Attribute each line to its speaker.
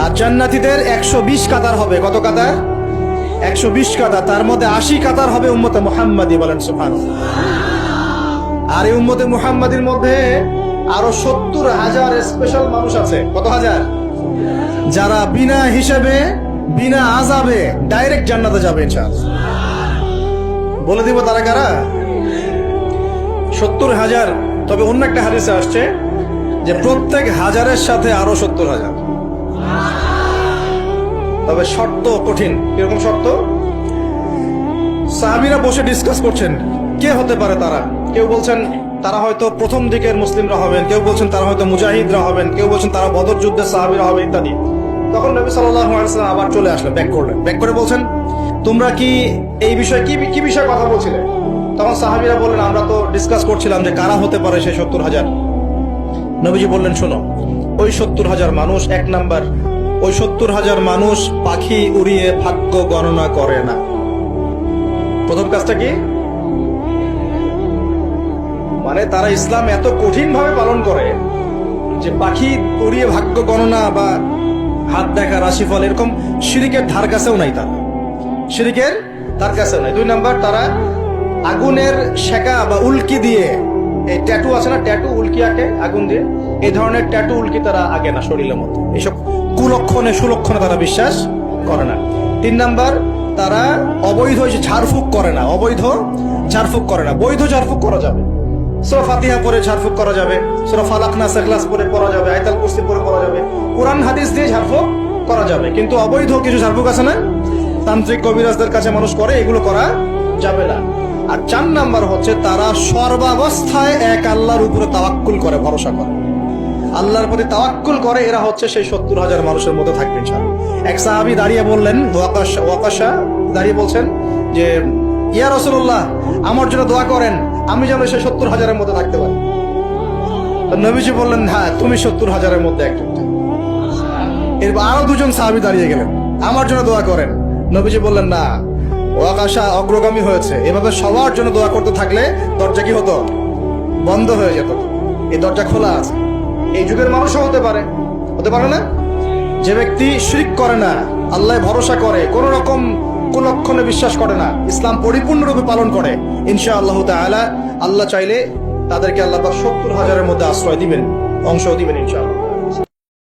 Speaker 1: আর জান্নাতীদের 120 কাতার হবে। কত কাতার? 120 কাতার। তার মধ্যে 80 কাতার হবে উম্মতে মুহাম্মাদি, বলেন সুবহানাল্লাহ। আর এই উম্মতে মুহাম্মাদির মধ্যে আরো 70,000 স্পেশাল মানুষ আছে। কত হাজার? যারা বিনা হিসেবে বিনা আযাবে ডাইরেক্ট জান্নাতে যাবে ইনশাআল্লাহ। বলে দিব তারা কারা? 70,000। তবে অন্য একটা হাদিসে আসছে যে প্রত্যেক হাজারের সাথে আরো 70,000। তবে শর্ত কঠিন। কিরকম শর্ত? সাহাবীরা বসে ডিসকাস করছেন কে হতে পারে তারা। কেউ বলছেন তারা হয়তো প্রথম দিকের মুসলিমরা হবেন, কেউ বলছেন তারা হয়তো মুজাহিদরা হবেন, কেউ বলছেন তারা বদর যুদ্ধের সাহাবীরা হবে ইত্যাদি। তখন নবী সাল্লাল্লাহু আলাইহি ওয়াসাল্লাম আবার চলে আসলেন, ব্যাক করলেন। ব্যাক করে বলছেন তোমরা কি এই বিষয়ে কি বিষয়ে কথা বলছিলে? তখন সাহাবীরা বললেন আমরা তো ডিসকাস করছিলাম যে কারা হতে পারে সেই 70,000। নবীজি বললেন শোনো, ওই 70,000 মানুষ, এক নাম্বার, ওই 70,000 মানুষ পাখি উড়িয়ে ভাগ্য গণনা করে না। প্রথম কাজটা কি? মানে তারা ইসলাম এত কঠিন ভাবে পালন করে যে পাখি উড়িয়ে ভাগ্য গণনা বা হাত দেখা, রাশিফল, এরকম শিরিকের ধার কাছেও নাই। তারা শিরিকের ধার কাছেও নাই। দুই নাম্বার, তারা আগুনের শেকা বা উল্কি দিয়ে, এই ট্যাটু আছে না, ট্যাটু উল্কি আঁকে আগুন দিয়ে, এই ধরনের ট্যাটু উল্কি তারা আগে না শরীরের মতো। এইসব কুলক্ষণে সুলক্ষণে তারা বিশ্বাস করে না। তিন নাম্বার, তারা অবৈধ ঝাড়ফুঁক করে না। অবৈধ ঝাড়ফুঁক করে না। বৈধ ঝাড়ফুঁক করা যাবে। সূরা ফাতিহা পড়ে ঝাড়ফুঁক করা যাবে, সূরা ফালাক নাস ইখলাস পড়ে পড়া যাবে, আয়াতুল কুরসি পড়ে পড়া যাবে, কোরআন হাদিস দিয়ে ঝাড়ফুঁক করা যাবে। কিন্তু অবৈধ কিছু ঝাড়ফুঁক আছে না, তান্ত্রিক কবিরাজদের কাছে মানুষ করে, এগুলো করা যাবে না। আর 4 নাম্বার হচ্ছে তারা সর্বাবস্থায় এক আল্লাহর উপরে তাওয়াক্কুল করে, ভরসা করে, আল্লাহর প্রতি তাওয়াক্কুল করে। এরা হচ্ছে সেই 70,000 মানুষের মধ্যে থাকবে ইনশাআল্লাহ। এক সাহাবী দাঁড়িয়ে বললেন, ওয়াকাশা দাঁড়িয়ে বলছেন যে ইয়া রাসূলুল্লাহ, আমার জন্য দোয়া করেন, আমি যেন সেই 70,000-এর মধ্যে থাকতে পারি। নবীজি বললেন হ্যাঁ, তুমি 70,000-এর মধ্যে একজন। এরপর আরো 2জন সাহাবী দাঁড়িয়ে গেলেন, আমার জন্য দোয়া করেন। নবীজি বললেন না, ওয়াকাশা অগ্রগামী হয়েছে। এভাবে সবার জন্য দোয়া করতে থাকলে দরজা কি হতো? বন্ধ হয়ে যেত। এই দরজা খোলা আছে। এই যুগের মানুষও হতে পারে, হতে পারে না? যে ব্যক্তি শিরক করে না, আল্লাহ ভরসা করে, কোন রকম কুলক্ষণে বিশ্বাস করে না, ইসলাম পরিপূর্ণরূপে পালন করে, ইনশাআল্লাহ তাআলা আল্লাহ চাইলে তাদেরকে আল্লাহ 70,000-এর মধ্যে আশ্রয় দিবেন, অংশ দিবেন ইনশাআল্লাহ।